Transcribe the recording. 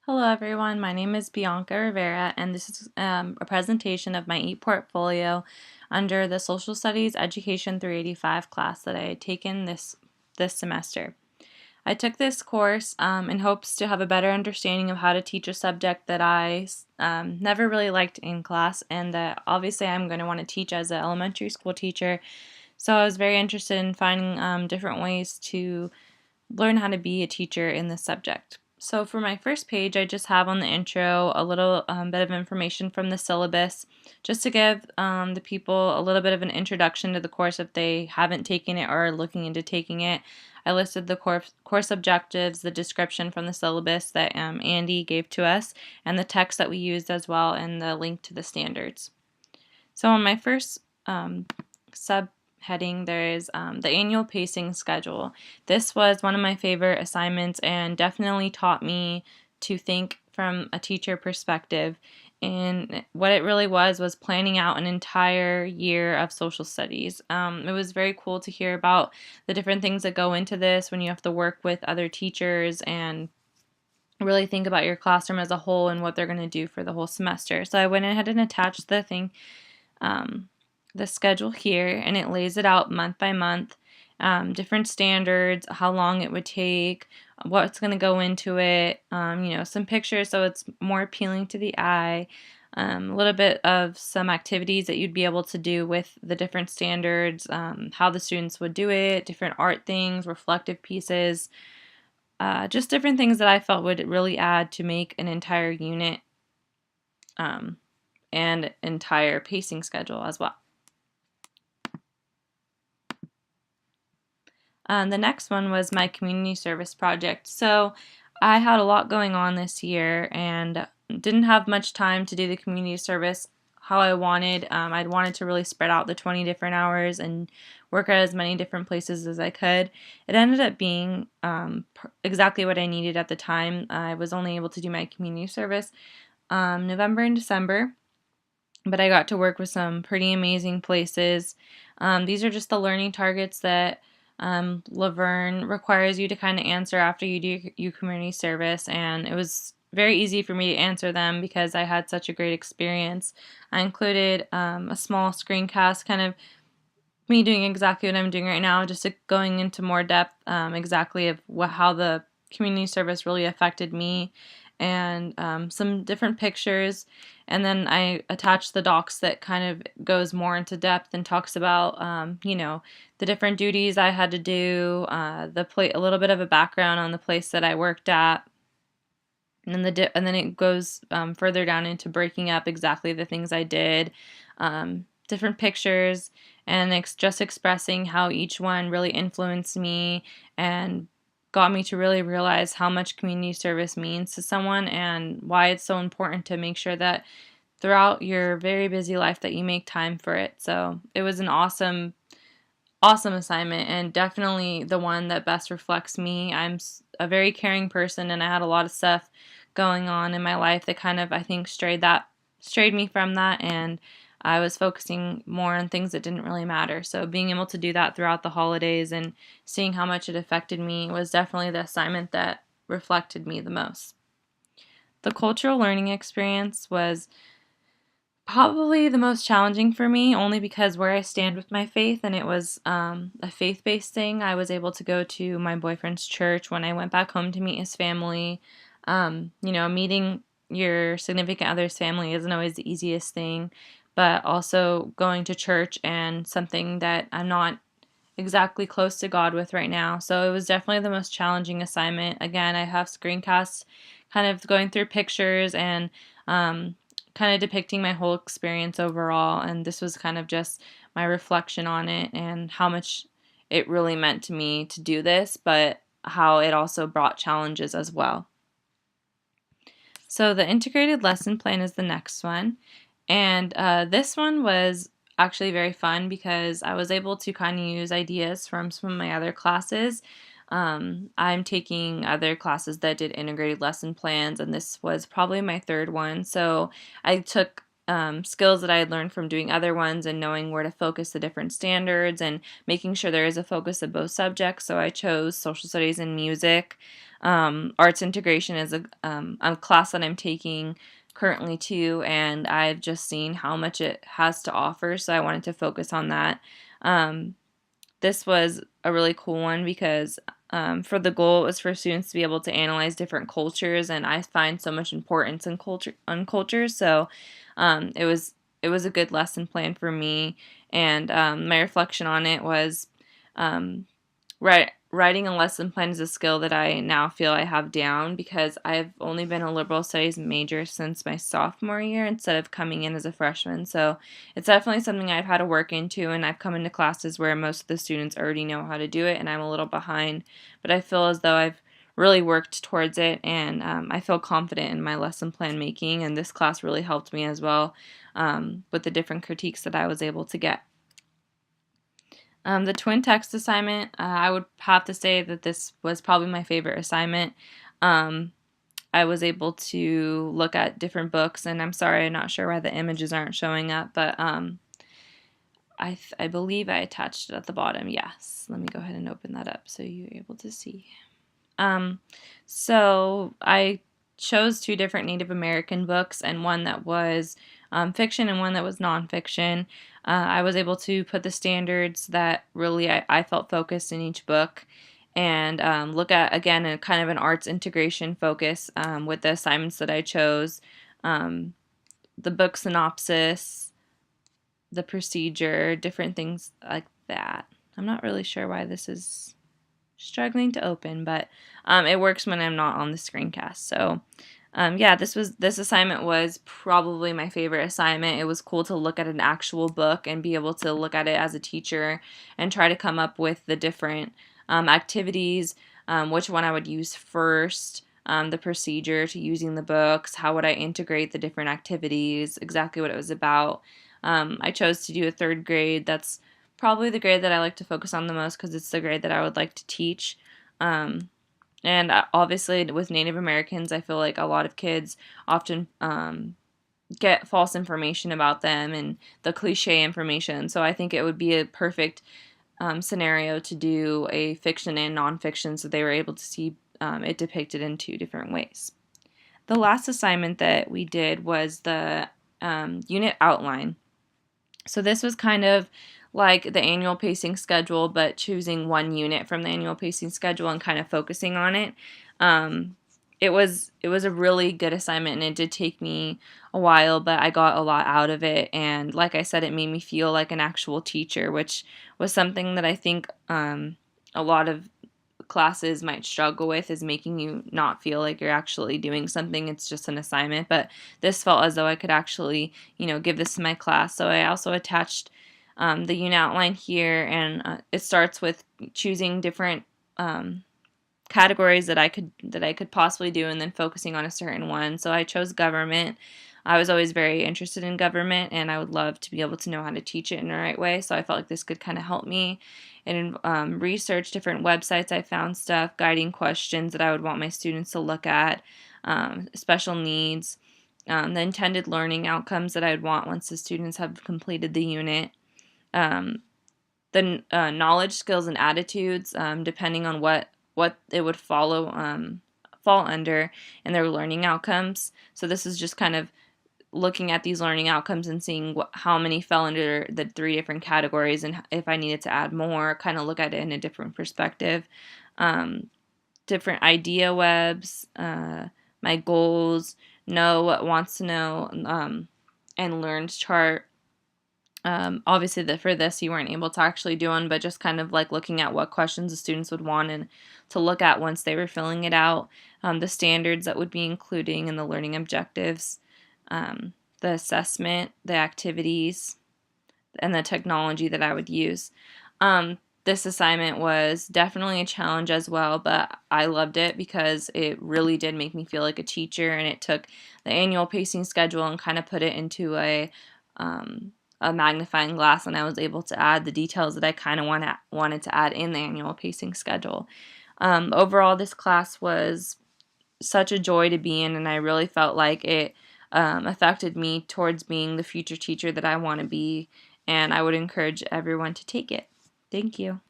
Hello everyone, my name is Bianca Rivera and this is a presentation of my e-portfolio under the Social Studies Education 385 class that I had taken this semester. I took this course in hopes to have a better understanding of how to teach a subject that I never really liked in class and that obviously I'm going to want to teach as an elementary school teacher. So I was very interested in finding different ways to learn how to be a teacher in this subject. So for my first page, I just have on the intro a little bit of information from the syllabus just to give the people a little bit of an introduction to the course if they haven't taken it or are looking into taking it. I listed the course objectives, the description from the syllabus that Andy gave to us, and the text that we used as well, and the link to the standards. So on my first subheading, there is the annual pacing schedule. This was one of my favorite assignments and definitely taught me to think from a teacher perspective. And what it really was planning out an entire year of social studies. It was very cool to hear about the different things that go into this when you have to work with other teachers and really think about your classroom as a whole and what they're going to do for the whole semester. So I went ahead and attached the schedule here, and it lays it out month by month, different standards, how long it would take, what's going to go into it, some pictures so it's more appealing to the eye, a little bit of some activities that you'd be able to do with the different standards, how the students would do it, different art things, reflective pieces, just different things that I felt would really add to make an entire unit and entire pacing schedule as well. The next one was my community service project. So I had a lot going on this year and didn't have much time to do the community service how I wanted. I'd wanted to really spread out the 20 different hours and work at as many different places as I could. It ended up being exactly what I needed at the time. I was only able to do my community service November and December, but I got to work with some pretty amazing places. These are just the learning targets that Laverne requires you to kind of answer after you do your community service, and it was very easy for me to answer them because I had such a great experience. I included a small screencast, kind of me doing exactly what I'm doing right now, just going into more depth exactly of how the community service really affected me, and some different pictures. And then I attached the docs that kind of goes more into depth and talks about, the different duties I had to do, a little bit of a background on the place that I worked at. And then it goes further down into breaking up exactly the things I did, different pictures, and just expressing how each one really influenced me and got me to really realize how much community service means to someone and why it's so important to make sure that throughout your very busy life that you make time for it. So it was an awesome assignment and definitely the one that best reflects me. I'm a very caring person and I had a lot of stuff going on in my life that kind of I think strayed me from that, and I was focusing more on things that didn't really matter. So being able to do that throughout the holidays and seeing how much it affected me was definitely the assignment that reflected me the most. The cultural learning experience was probably the most challenging for me, only because where I stand with my faith, and it was a faith-based thing. I was able to go to my boyfriend's church when I went back home to meet his family. Meeting your significant other's family isn't always the easiest thing, but also going to church and something that I'm not exactly close to God with right now. So it was definitely the most challenging assignment. Again, I have screencasts kind of going through pictures and kind of depicting my whole experience overall, and this was kind of just my reflection on it and how much it really meant to me to do this, but how it also brought challenges as well. So the integrated lesson plan is the next one, and this one was actually very fun because I was able to kind of use ideas from some of my other classes. I'm taking other classes that did integrated lesson plans, and this was probably my third one. So I took skills that I had learned from doing other ones and knowing where to focus the different standards and making sure there is a focus of both subjects. So I chose social studies and music. Arts integration is a class that I'm taking currently too, and I've just seen how much it has to offer, so I wanted to focus on that. Um, this was a really cool one because for the goal, it was for students to be able to analyze different cultures, and I find so much importance in cultures. So it was a good lesson plan for me, and my reflection on it was um, writing a lesson plan is a skill that I now feel I have down because I've only been a liberal studies major since my sophomore year instead of coming in as a freshman. So it's definitely something I've had to work into, and I've come into classes where most of the students already know how to do it, and I'm a little behind. But I feel as though I've really worked towards it, and I feel confident in my lesson plan making, and this class really helped me as well with the different critiques that I was able to get. The twin text assignment, I would have to say that this was probably my favorite assignment. Um, I was able to look at different books, and I'm sorry, I'm not sure why the images aren't showing up, but I believe I attached it at the bottom. Yes, let me go ahead and open that up so you're able to see. So I chose two different Native American books, and one that was fiction and one that was nonfiction. I was able to put the standards that really I felt focused in each book, and look at, again, a kind of an arts integration focus with the assignments that I chose. The book synopsis, the procedure, different things like that. I'm not really sure why this is struggling to open, but it works when I'm not on the screencast. So yeah, this assignment was probably my favorite assignment. It was cool to look at an actual book and be able to look at it as a teacher and try to come up with the different activities, which one I would use first, the procedure to using the books, how would I integrate the different activities, exactly what it was about. I chose to do a third grade. That's probably the grade that I like to focus on the most because it's the grade that I would like to teach. And obviously, with Native Americans, I feel like a lot of kids often get false information about them and the cliche information. So I think it would be a perfect scenario to do a fiction and nonfiction so they were able to see it depicted in two different ways. The last assignment that we did was the unit outline. So this was kind of like the annual pacing schedule, but choosing one unit from the annual pacing schedule and kind of focusing on it. It was a really good assignment, and it did take me a while, but I got a lot out of it. And like I said, it made me feel like an actual teacher, which was something that I think a lot of classes might struggle with, is making you not feel like you're actually doing something. It's just an assignment, but this felt as though I could actually, give this to my class. So I also attached the unit outline here, and it starts with choosing different categories that I could possibly do, and then focusing on a certain one. So I chose government. I was always very interested in government, and I would love to be able to know how to teach it in the right way. So I felt like this could kind of help me. And research different websites. I found stuff, guiding questions that I would want my students to look at, special needs, the intended learning outcomes that I would want once the students have completed the unit, the knowledge, skills, and attitudes, depending on what it would fall under, and their learning outcomes. So this is just kind of looking at these learning outcomes and seeing how many fell under the three different categories, and if I needed to add more, kind of look at it in a different perspective. Different idea webs, my goals, know what wants to know, and learned chart. Obviously, for this, you weren't able to actually do one, but just kind of like looking at what questions the students would want and to look at once they were filling it out, the standards that would be including in the learning objectives, the assessment, the activities, and the technology that I would use. This assignment was definitely a challenge as well, but I loved it because it really did make me feel like a teacher, and it took the annual pacing schedule and kind of put it into a magnifying glass, and I was able to add the details that I kind of wanted to add in the annual pacing schedule. Overall, this class was such a joy to be in, and I really felt like it affected me towards being the future teacher that I want to be, and I would encourage everyone to take it. Thank you.